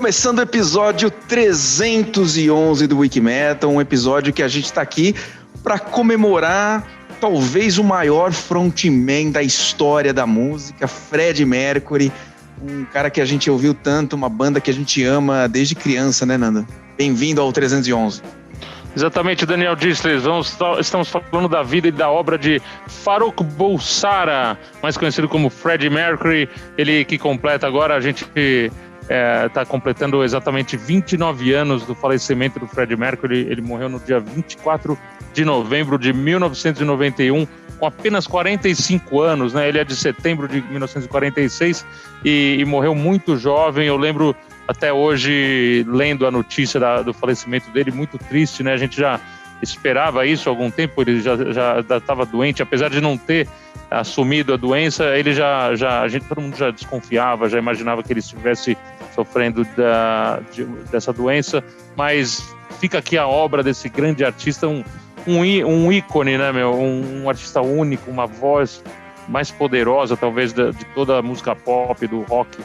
Começando o episódio 311 do Wikimetal, um episódio que a gente está aqui para comemorar talvez o maior frontman da história da música, Freddie Mercury, um cara que a gente ouviu tanto, uma banda que a gente ama desde criança, né, Nando? Bem-vindo ao 311. Exatamente, Daniel Distler. Estamos falando da vida e da obra de Farrokh Bulsara, mais conhecido como Freddie Mercury. Ele que completa agora, a gente está completando exatamente 29 anos do falecimento do Freddie Mercury. Ele morreu no dia 24 de novembro de 1991, com apenas 45 anos, né? Ele é de setembro de 1946 e morreu muito jovem. Eu lembro até hoje, lendo a notícia do falecimento dele, muito triste, né? A gente já esperava isso há algum tempo, ele já estava doente, apesar de não ter assumido a doença, ele todo mundo já desconfiava, já imaginava que ele estivesse sofrendo dessa doença, mas fica aqui a obra desse grande artista, um ícone, né, um artista único, uma voz mais poderosa, talvez, de toda a música pop, do rock,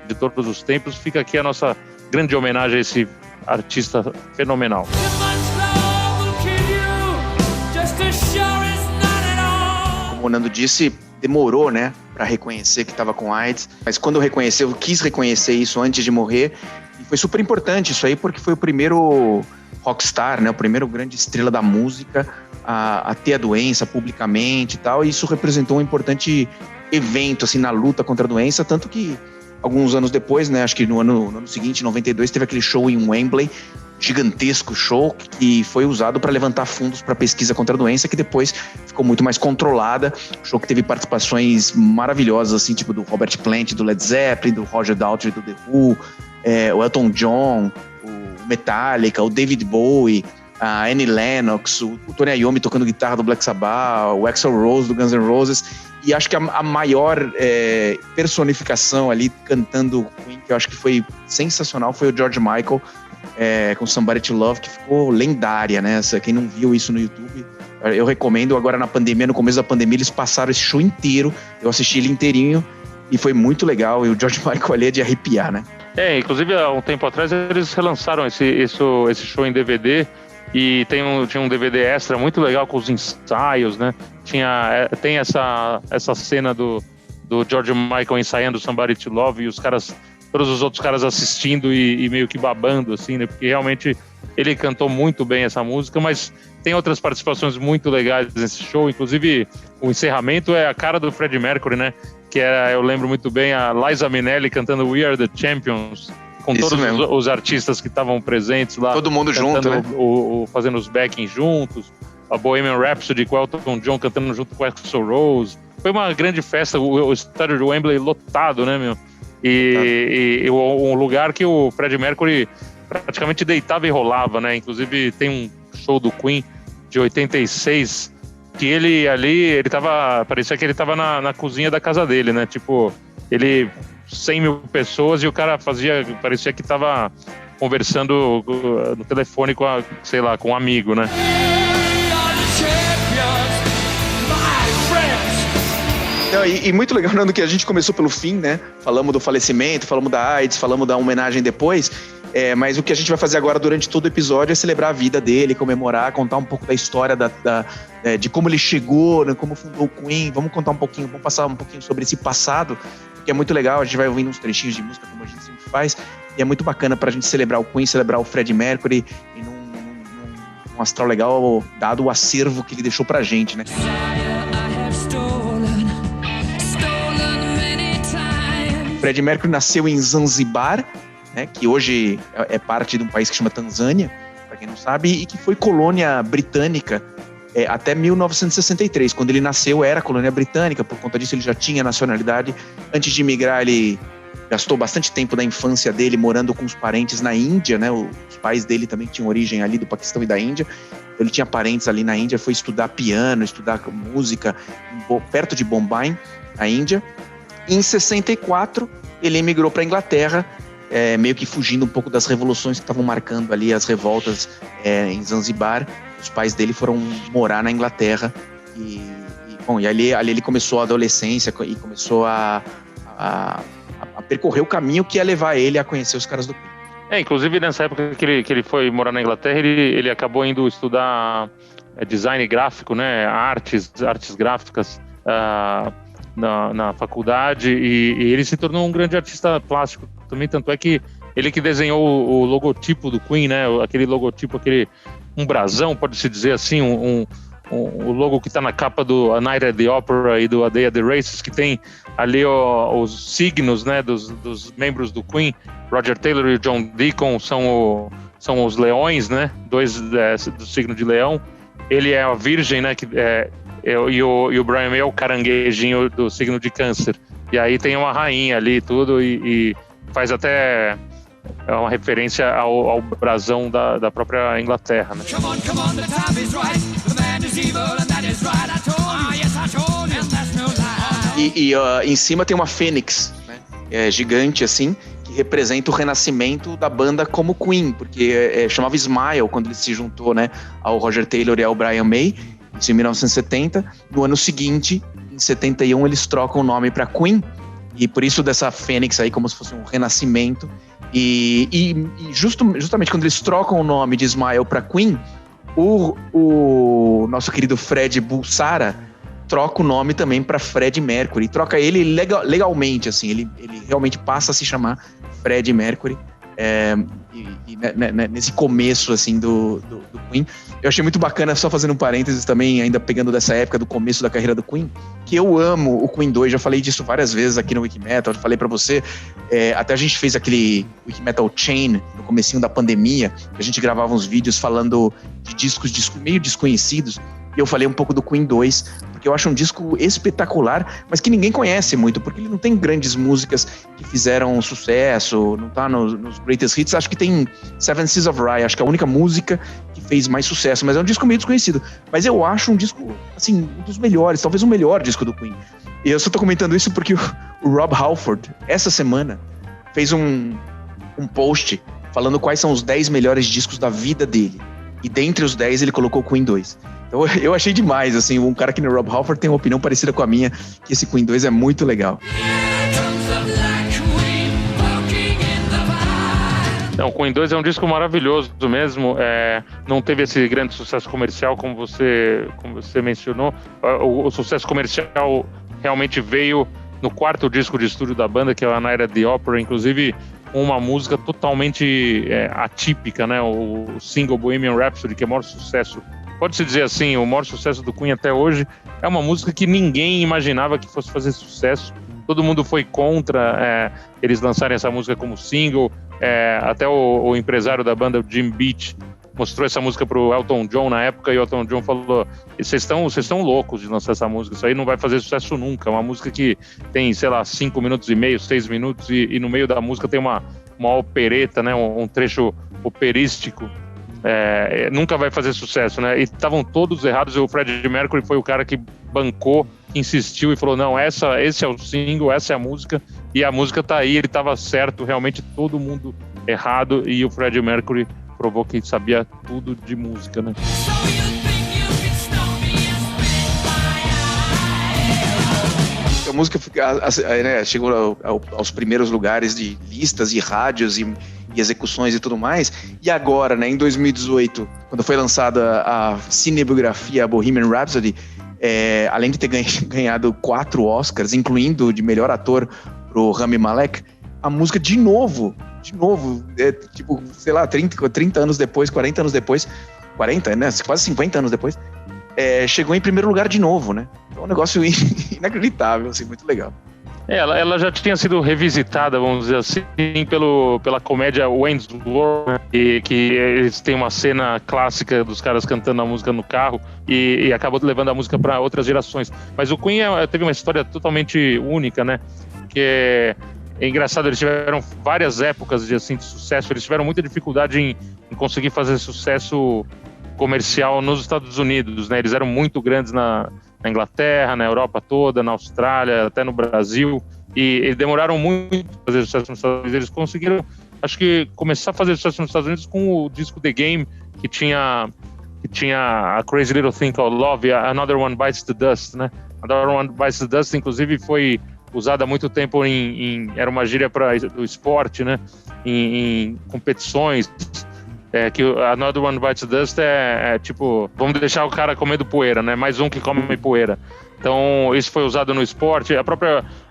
de todos os tempos. Fica aqui a nossa grande homenagem a esse artista fenomenal. Como o Nando disse, demorou, né, para reconhecer que estava com AIDS, mas quando reconheceu, eu quis reconhecer isso antes de morrer, e foi super importante isso aí, porque foi o primeiro rockstar, né, o primeiro grande estrela da música a ter a doença publicamente e tal, e isso representou um importante evento, assim, na luta contra a doença, tanto que alguns anos depois, né, acho que no ano seguinte, em 92, teve aquele show em Wembley, gigantesco show, que foi usado para levantar fundos para pesquisa contra a doença, que depois ficou muito mais controlada. Show que teve participações maravilhosas, assim, tipo do Robert Plant, do Led Zeppelin, do Roger Daltrey, do The Who, o Elton John, o Metallica, o David Bowie, a Annie Lennox, o Tony Iommi tocando guitarra do Black Sabbath, o Axl Rose do Guns N' Roses, e acho que a maior personificação ali cantando Queen, que eu acho que foi sensacional, foi o George Michael, com Somebody to Love, que ficou lendária, né? Quem não viu isso no YouTube, eu recomendo. Agora na pandemia, no começo da pandemia, eles passaram esse show inteiro, eu assisti ele inteirinho e foi muito legal, e o George Michael ali é de arrepiar, né? Inclusive há um tempo atrás eles relançaram esse show em DVD, e tinha um DVD extra muito legal com os ensaios, né? Tem essa cena do George Michael ensaiando Somebody to Love, e todos os outros caras assistindo e meio que babando, assim, né? Porque realmente ele cantou muito bem essa música, mas tem outras participações muito legais nesse show, inclusive o encerramento é a cara do Freddie Mercury, né? Que eu lembro muito bem, a Liza Minnelli cantando We Are The Champions, com isso todos os artistas que estavam presentes lá. Todo mundo junto, né? Fazendo os backings juntos, a Bohemian Rhapsody com Elton John cantando junto com Axl Rose. Foi uma grande festa, o estádio de Wembley lotado, né, meu? E um lugar que o Freddie Mercury praticamente deitava e rolava, né? Inclusive tem um show do Queen de 86 que parecia que ele tava na cozinha da casa dele, né? Tipo, 100 mil pessoas e o cara parecia que tava conversando no telefone com um amigo, né? E muito legal, Nando, que a gente começou pelo fim, né? Falamos do falecimento, falamos da AIDS, falamos da homenagem depois, mas o que a gente vai fazer agora durante todo o episódio é celebrar a vida dele, comemorar, contar um pouco da história de como ele chegou, né? Como fundou o Queen. Vamos passar um pouquinho sobre esse passado, que é muito legal. A gente vai ouvindo uns trechinhos de música, como a gente sempre faz, e é muito bacana pra gente celebrar o Queen, celebrar o Freddie Mercury, e num astral legal, dado o acervo que ele deixou pra gente, né? Freddie Mercury nasceu em Zanzibar, né, que hoje é parte de um país que chama Tanzânia, para quem não sabe, e que foi colônia britânica até 1963. Quando ele nasceu, era colônia britânica, por conta disso ele já tinha nacionalidade. Antes de migrar, ele gastou bastante tempo da infância dele morando com os parentes na Índia, né? Os pais dele também tinham origem ali do Paquistão e da Índia. Ele tinha parentes ali na Índia, foi estudar piano, estudar música perto de Bombay, na Índia. Em 64, ele emigrou para a Inglaterra, meio que fugindo um pouco das revoluções que estavam marcando ali as revoltas em Zanzibar. Os pais dele foram morar na Inglaterra e ali ele começou a adolescência e começou a percorrer o caminho que ia levar ele a conhecer os caras do Queen. Inclusive nessa época que ele foi morar na Inglaterra, ele acabou indo estudar design gráfico, né, artes gráficas na faculdade, e ele se tornou um grande artista plástico também, tanto é que ele que desenhou o logotipo do Queen, né, aquele logotipo, um brasão, pode-se dizer assim, o logo que está na capa do A Night at the Opera e do A Day at the Races, que tem ali os signos, né, dos membros do Queen. Roger Taylor e John Deacon são os leões, né, dois do signo de leão. Ele é a virgem, né, e o Brian May é o caranguejinho do signo de câncer. E aí tem uma rainha ali e tudo, e faz até uma referência ao brasão da própria Inglaterra, né? E em cima tem uma fênix, né, gigante assim, que representa o renascimento da banda como Queen, porque chamava Smile quando ele se juntou, né, ao Roger Taylor e ao Brian May, em 1970. No ano seguinte, em 71, eles trocam o nome para Queen, e por isso dessa fênix aí, como se fosse um renascimento. E justamente quando eles trocam o nome de Smile para Queen, o nosso querido Fred Bulsara troca o nome também para Fred Mercury, troca ele legalmente, assim, ele realmente passa a se chamar Fred Mercury, nesse começo, assim, do Queen. Eu achei muito bacana, só fazendo um parênteses também, ainda pegando dessa época do começo da carreira do Queen, que eu amo o Queen 2, já falei disso várias vezes aqui no Wikimetal, falei pra você, até a gente fez aquele Wikimetal Chain no comecinho da pandemia, que a gente gravava uns vídeos falando de discos meio desconhecidos, e eu falei um pouco do Queen 2, porque eu acho um disco espetacular, mas que ninguém conhece muito, porque ele não tem grandes músicas que fizeram sucesso, não tá nos greatest hits. Acho que tem Seven Seas of Rhye, acho que é a única música que fez mais sucesso, mas é um disco meio desconhecido. Mas eu acho um disco, assim, um dos melhores, talvez o melhor disco do Queen. E eu só tô comentando isso porque o Rob Halford, essa semana, fez um post falando quais são os 10 melhores discos da vida dele. E dentre os 10 ele colocou o Queen 2. Então eu achei demais, assim, um cara que no Rob Halford tem uma opinião parecida com a minha, que esse Queen 2 é muito legal. Não, o Queen 2 é um disco maravilhoso mesmo, não teve esse grande sucesso comercial como você mencionou. O sucesso comercial realmente veio no quarto disco de estúdio da banda, que é o A Night at the Opera, inclusive uma música totalmente atípica, né? O single Bohemian Rhapsody, que é o maior sucesso, pode-se dizer assim, o maior sucesso do Queen até hoje. É uma música que ninguém imaginava que fosse fazer sucesso. Todo mundo foi contra eles lançarem essa música como single. Até o empresário da banda, o Jim Beach, mostrou essa música pro Elton John na época, e o Elton John falou: vocês estão loucos de lançar essa música, isso aí não vai fazer sucesso nunca. É uma música que tem, sei lá, 5 minutos e meio, 6 minutos, e no meio da música tem uma opereta, né, um trecho operístico. Nunca vai fazer sucesso, né? E estavam todos errados. O Freddie Mercury foi o cara que bancou, insistiu e falou: não, esse é o single, essa é a música, e a música tá aí. Ele estava certo, realmente todo mundo errado, e o Freddie Mercury provou que sabia tudo de música, né? A música chegou aos primeiros lugares de listas e rádios e execuções e tudo mais. E agora, né, em 2018, quando foi lançada a cinebiografia Bohemian Rhapsody, além de ter ganhado 4 Oscars, incluindo de melhor ator pro Rami Malek, a música de novo, tipo, sei lá, 30 anos depois, 40 anos depois, 40, né, quase 50 anos depois, chegou em primeiro lugar de novo, né? Então é um negócio inacreditável, assim, muito legal. Ela já tinha sido revisitada, vamos dizer assim, pela comédia Wayne's World, que eles têm uma cena clássica dos caras cantando a música no carro, e acabou levando a música para outras gerações. Mas o Queen teve uma história totalmente única, né? Que é engraçado, eles tiveram várias épocas de sucesso, eles tiveram muita dificuldade em conseguir fazer sucesso comercial nos Estados Unidos, né? Eles eram muito grandes na Inglaterra, na Europa toda, na Austrália, até no Brasil, e eles demoraram muito a fazer sucesso nos Estados Unidos. Eles conseguiram, acho que, começar a fazer sucesso nos Estados Unidos com o disco The Game, que tinha a Crazy Little Thing Called Love, e Another One Bites the Dust, né? Another One Bites the Dust, inclusive, foi usada há muito tempo era uma gíria do esporte, né? Em competições. Que Another One Bites the Dust tipo, vamos deixar o cara comendo poeira, né? Mais um que come poeira. Então, isso foi usado no esporte.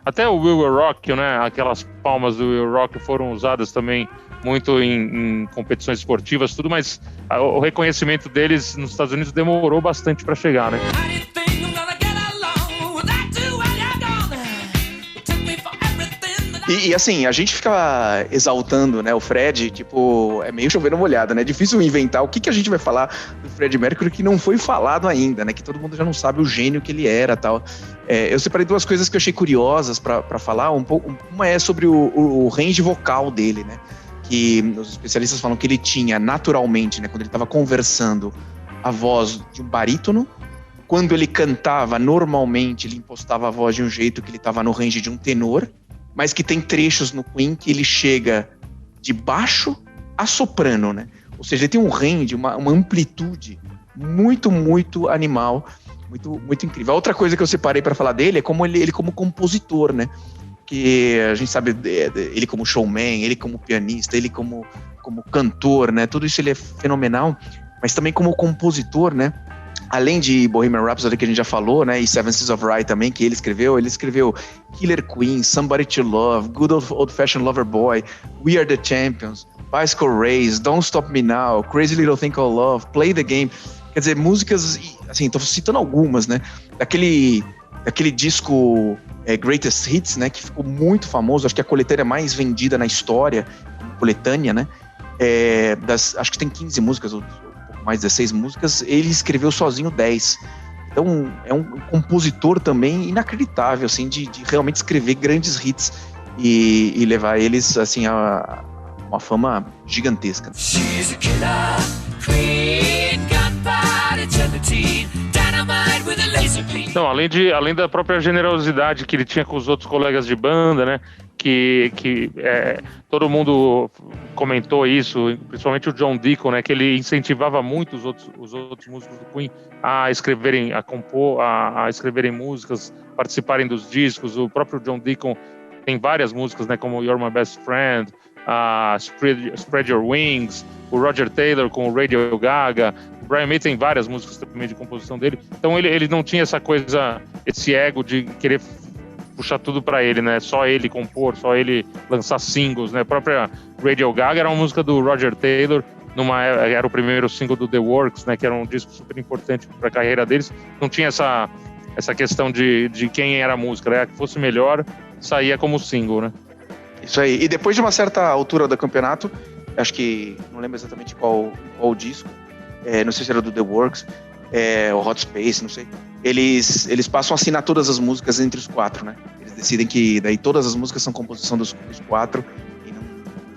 Até o We Will Rock You, né? Aquelas palmas do We Will Rock You foram usadas também muito em competições esportivas, tudo, mas o reconhecimento deles nos Estados Unidos demorou bastante para chegar, né? E assim, a gente fica exaltando, né, o Fred, tipo, é meio chovendo molhado, né? É difícil inventar o que a gente vai falar do Fred Mercury que não foi falado ainda, né? Que todo mundo já não sabe o gênio que ele era, tal. Eu separei duas coisas que eu achei curiosas pra falar. Uma é sobre o range vocal dele, né? Que os especialistas falam que ele tinha naturalmente, né, quando ele estava conversando, a voz de um barítono. Quando ele cantava, normalmente ele impostava a voz de um jeito que ele estava no range de um tenor. Mas que tem trechos no Queen que ele chega de baixo a soprano, né? Ou seja, ele tem um range, uma amplitude muito, muito animal, muito, muito incrível. A outra coisa que eu separei para falar dele é como ele como compositor, né? Que a gente sabe ele como showman, ele como pianista, ele como cantor, né? Tudo isso ele é fenomenal, mas também como compositor, né? Além de Bohemian Rhapsody, que a gente já falou, né, e Seven Seas of Rhye também, que ele escreveu Killer Queen, Somebody to Love, Good Old Fashioned Lover Boy, We Are the Champions, Bicycle Race, Don't Stop Me Now, Crazy Little Thing Called Love, Play the Game. Quer dizer, músicas, assim, tô citando algumas, né, daquele disco Greatest Hits, né, que ficou muito famoso, acho que é a coletânea mais vendida na história, coletânea, né, acho que tem 15 músicas, mais 16 músicas, ele escreveu sozinho 10. Então, é um compositor também inacreditável, assim, de realmente escrever grandes hits e levar eles, assim, a uma fama gigantesca. She's a killer queen, gunpowder gelatine, dynamite with a laser beam. Então, além da própria generosidade que ele tinha com os outros colegas de banda, né? Que todo mundo comentou isso, principalmente o John Deacon, né, que ele incentivava muito os outros músicos do Queen a escreverem, a compor, a escreverem músicas, participarem dos discos. O próprio John Deacon tem várias músicas, né, como You're My Best Friend, Spread Your Wings, o Roger Taylor com o Radio Gaga, o Brian May tem várias músicas também de composição dele. Então ele não tinha essa coisa, esse ego de querer puxar tudo pra ele, né? Só ele compor, só ele lançar singles, né? A própria Radio Gaga era uma música do Roger Taylor, era o primeiro single do The Works, né? Que era um disco super importante pra carreira deles. Não tinha essa questão de quem era a música, né? Que fosse melhor, saía como single, né? Isso aí. E depois de uma certa altura do campeonato, acho que, não lembro exatamente qual disco, não sei se era do The Works, o Hot Space, não sei. Eles passam a assinar todas as músicas entre os quatro, né? Eles decidem que daí todas as músicas são composição dos quatro e não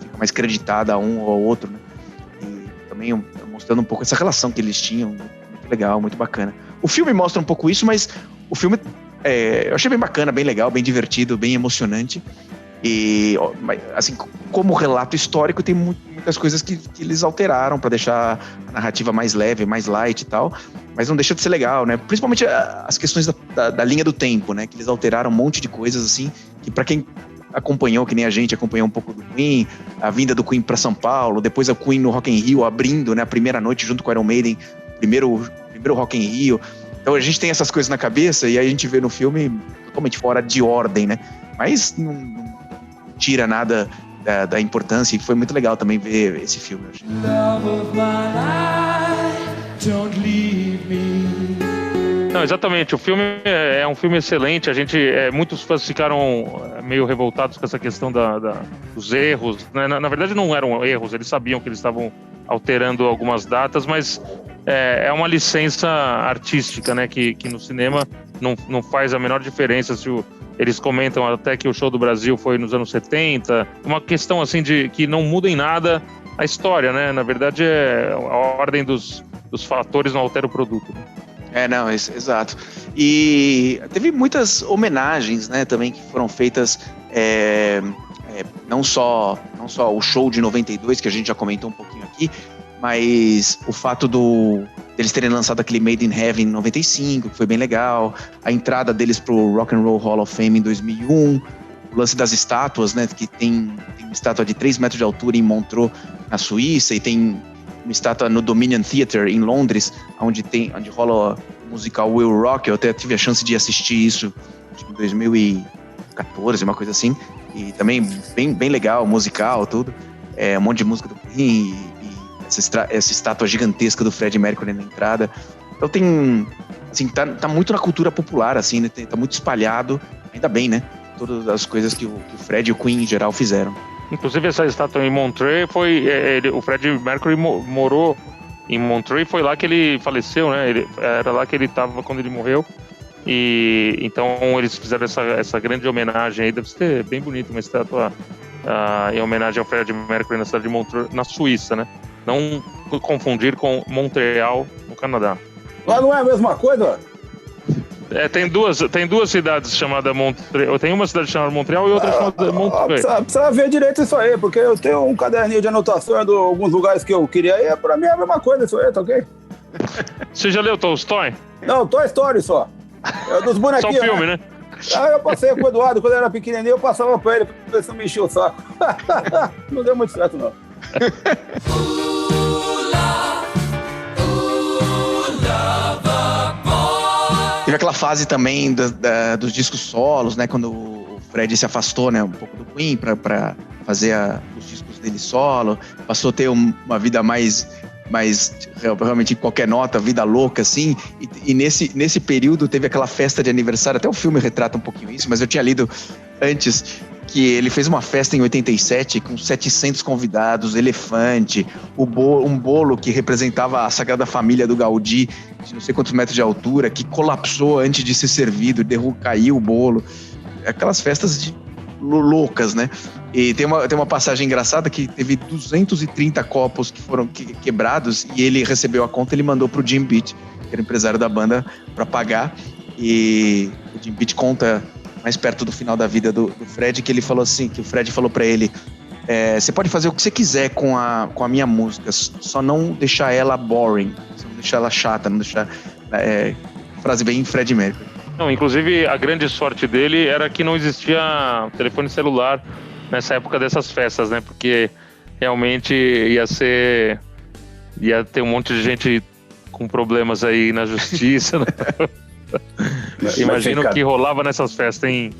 fica mais creditada a um ou ao outro, né? E também mostrando um pouco essa relação que eles tinham, muito legal, muito bacana. O filme mostra um pouco isso, mas o filme eu achei bem bacana, bem legal, bem divertido, bem emocionante. E, assim, como relato histórico, tem muitas coisas que eles alteraram para deixar a narrativa mais leve, mais light e tal, mas não deixa de ser legal, né? Principalmente as questões da linha do tempo, né? Que eles alteraram um monte de coisas, assim, que para quem acompanhou, que nem a gente acompanhou um pouco do Queen, a vinda do Queen para São Paulo, depois a Queen no Rock in Rio abrindo, né? A primeira noite junto com o Iron Maiden, primeiro Rock in Rio. Então a gente tem essas coisas na cabeça e aí a gente vê no filme totalmente fora de ordem, né? Mas não tira nada da importância, e foi muito legal também ver esse filme. Não, exatamente, o filme é um filme excelente. Muitos fãs ficaram meio revoltados com essa questão dos erros, né? Na verdade não eram erros, eles sabiam que eles estavam alterando algumas datas, mas é uma licença artística, né, que no cinema não faz a menor diferença. Eles comentam até que o show do Brasil foi nos anos 70, uma questão assim de que não muda em nada a história, né? Na verdade, a ordem dos fatores não altera o produto, né? Não, exato. E teve muitas homenagens, né, também que foram feitas, não só o show de 92, que a gente já comentou um pouquinho aqui, mas o fato deles terem lançado aquele Made in Heaven em 95, que foi bem legal, a entrada deles pro Rock and Roll Hall of Fame em 2001, o lance das estátuas, né, que tem uma estátua de 3 metros de altura em Montreux, na Suíça, e tem uma estátua no Dominion Theatre em Londres, onde rola o musical Will Rock. Eu até tive a chance de assistir isso em 2014, uma coisa assim, e também bem legal, musical, tudo, um monte de música do Queen e essa estátua gigantesca do Freddie Mercury na entrada. Então tem, assim, tá muito na cultura popular, assim, né? Tá muito espalhado, ainda bem, né? Todas as coisas que o Freddie e o Queen em geral fizeram. Inclusive essa estátua em Montreux o Freddie Mercury morou em Montreux e foi lá que ele faleceu, né? Era lá que ele estava quando ele morreu. E então eles fizeram essa grande homenagem aí. Deve ser bem bonito, uma estátua em homenagem ao Freddie Mercury na cidade de Montreux, na Suíça, né? Não confundir com Montreal, no Canadá. Lá não é a mesma coisa? Tem duas cidades chamadas Montreal. Tem uma cidade chamada Montreal e outra chamada Montreux. Precisa ver direito isso aí, porque eu tenho um caderninho de anotações de alguns lugares que eu queria ir. Pra mim é a mesma coisa isso aí, tá ok? Você já leu Tolstói? Não, Toy Story só. É dos bonequinhos. Só o filme, né? Eu passei com o Eduardo, quando eu era pequenininho, eu passava pra ele, pra ver se não me enchia o saco. Não deu muito certo, não. Teve aquela fase também dos discos solos, né? Quando o Freddie se afastou, né, um pouco do Queen para fazer os discos dele solo. Passou a ter uma vida mais realmente qualquer nota, vida louca, assim. E nesse período teve aquela festa de aniversário. Até o filme retrata um pouquinho isso, mas eu tinha lido antes que ele fez uma festa em 87 com 700 convidados, elefante, um bolo que representava a Sagrada Família do Gaudí, de não sei quantos metros de altura, que colapsou antes de ser servido, caiu o bolo. Aquelas festas loucas, né? E tem uma passagem engraçada que teve 230 copos que foram quebrados e ele recebeu a conta, ele mandou pro Jim Beat, que era empresário da banda, para pagar. E o Jim Beat conta mais perto do final da vida do Fred, que ele falou assim, que o Fred falou para ele: você pode fazer o que você quiser com a minha música, só não deixar ela boring, só não deixar ela chata, não deixar... frase bem Fred Mercury. Não, inclusive a grande sorte dele era que não existia telefone celular nessa época dessas festas, né? Porque realmente ia ter um monte de gente com problemas aí na justiça, né? Imagina o que rolava nessas festas, hein?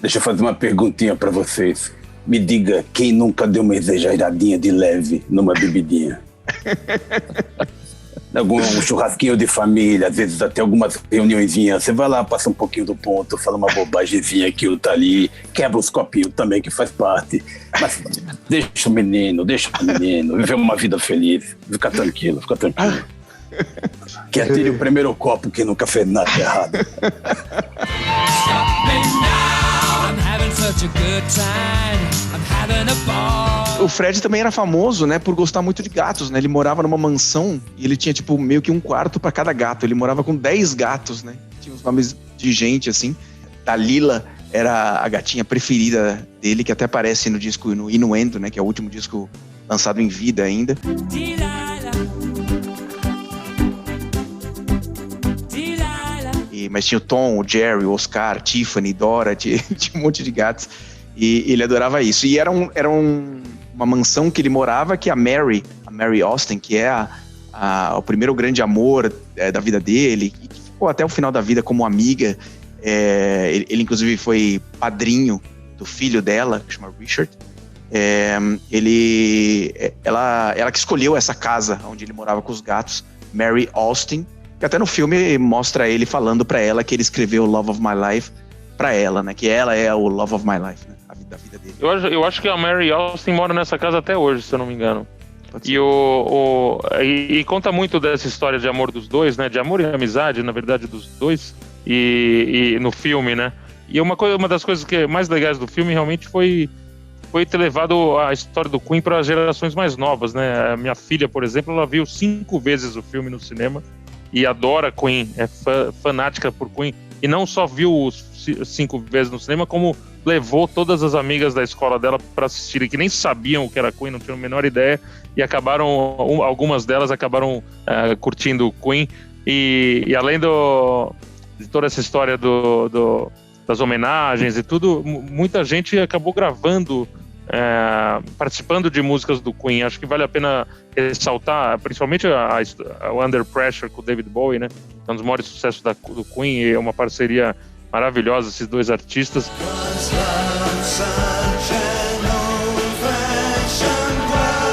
Deixa eu fazer uma perguntinha pra vocês. Me diga, quem nunca deu uma exageradinha de leve numa bebidinha? Algum churrasquinho de família, às vezes até algumas reuniõezinhas. Você vai lá, passa um pouquinho do ponto, fala uma bobagemzinha aqui, outra ali, quebra os copinhos também, que faz parte. Mas deixa o menino viver uma vida feliz. Fica tranquilo. Que atire o primeiro copo que nunca fez nada errado. O Fred também era famoso, né, por gostar muito de gatos, né? Ele morava numa mansão e ele tinha, tipo, meio que um quarto para cada gato. Ele morava com 10 gatos, né? Tinha os nomes de gente, assim. Dalila era a gatinha preferida dele, que até aparece no disco, no Innuendo, né? Que é o último disco lançado em vida ainda. Mas tinha o Tom, o Jerry, o Oscar, Tiffany, Dora, tinha um monte de gatos. E ele adorava isso. E era uma mansão que ele morava, que a Mary Austin, que é o primeiro grande amor da vida dele, e que ficou até o final da vida como amiga. Ele inclusive foi padrinho do filho dela, que chama Richard. Ela que escolheu essa casa onde ele morava com os gatos, Mary Austin, que até no filme mostra ele falando pra ela que ele escreveu Love of My Life pra ela, né? Que ela é o Love of My Life, né? Da vida dele. Eu acho que a Mary Austin mora nessa casa até hoje, se eu não me engano. E conta muito dessa história de amor dos dois, né? De amor e amizade, na verdade, dos dois. E no filme, né? E uma das coisas que mais legais do filme realmente foi ter levado a história do Queen para gerações mais novas, né? A minha filha, por exemplo, ela viu 5 vezes o filme no cinema e adora Queen, é fanática por Queen. E não só viu 5 vezes no cinema, como levou todas as amigas da escola dela para assistirem, que nem sabiam o que era Queen, não tinham a menor ideia, e algumas delas acabaram curtindo Queen. E além de toda essa história das homenagens e tudo, muita gente acabou gravando, participando de músicas do Queen. Acho que vale a pena ressaltar, principalmente o Under Pressure com o David Bowie, né? É um dos maiores sucessos do Queen, e é uma parceria maravilhosa, esses dois artistas.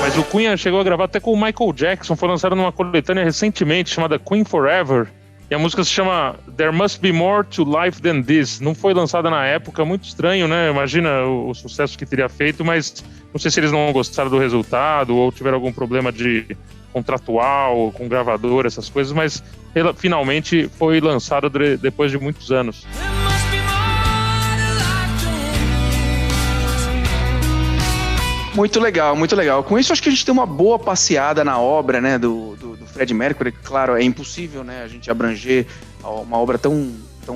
Mas o Queen chegou a gravar até com o Michael Jackson, foi lançado numa coletânea recentemente chamada Queen Forever, e a música se chama There Must Be More to Life Than This. Não foi lançada na época, muito estranho, né? Imagina o sucesso que teria feito, mas não sei se eles não gostaram do resultado ou tiveram algum problema de contratual, com gravador, essas coisas, mas finalmente foi lançado depois de muitos anos. Muito legal, muito legal. Com isso, acho que a gente tem uma boa passeada na obra, né, do Freddie Mercury. Claro, é impossível, né, a gente abranger uma obra tão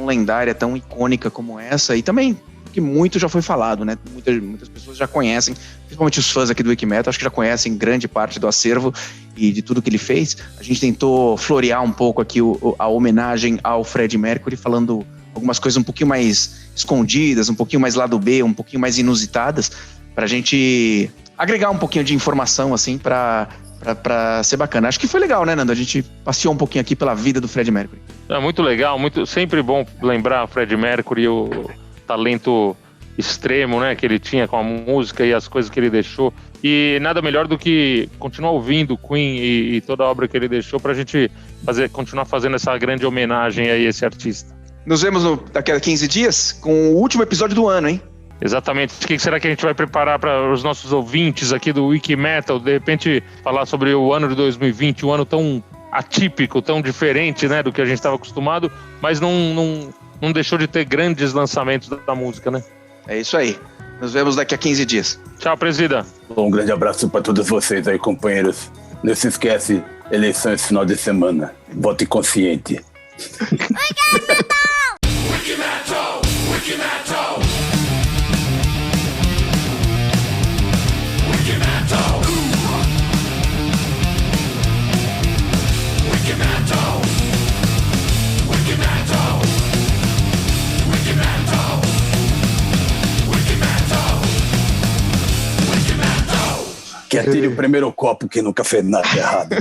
lendária, tão icônica como essa, e também que muito já foi falado, né? Muitas pessoas já conhecem, principalmente os fãs aqui do Wikimetal, acho que já conhecem grande parte do acervo e de tudo que ele fez. A gente tentou florear um pouco aqui a homenagem ao Freddie Mercury, falando algumas coisas um pouquinho mais escondidas, um pouquinho mais lado B, um pouquinho mais inusitadas, pra gente agregar um pouquinho de informação, assim, pra ser bacana. Acho que foi legal, né, Nando? A gente passeou um pouquinho aqui pela vida do Freddie Mercury. É muito legal, sempre bom lembrar o Freddie Mercury, o talento extremo, né, que ele tinha com a música e as coisas que ele deixou. E nada melhor do que continuar ouvindo Queen e toda a obra que ele deixou pra gente continuar fazendo essa grande homenagem a esse artista. Nos vemos daqui a 15 dias com o último episódio do ano, hein? Exatamente. O que será que a gente vai preparar para os nossos ouvintes aqui do Wikimetal? De repente, falar sobre o ano de 2020, um ano tão atípico, tão diferente, né, do que a gente estava acostumado, mas não deixou de ter grandes lançamentos da música, né? É isso aí. Nos vemos daqui a 15 dias. Tchau, presida. Um grande abraço para todos vocês aí, companheiros. Não se esquece, eleições final de semana. Vote consciente. Wikimetal! Wikimetal! Wikimetal! Wikimetal! Wikimetal! Wikimetal! Wikimetal! Wikimetal! Que atire o primeiro copo que nunca fez nada errado.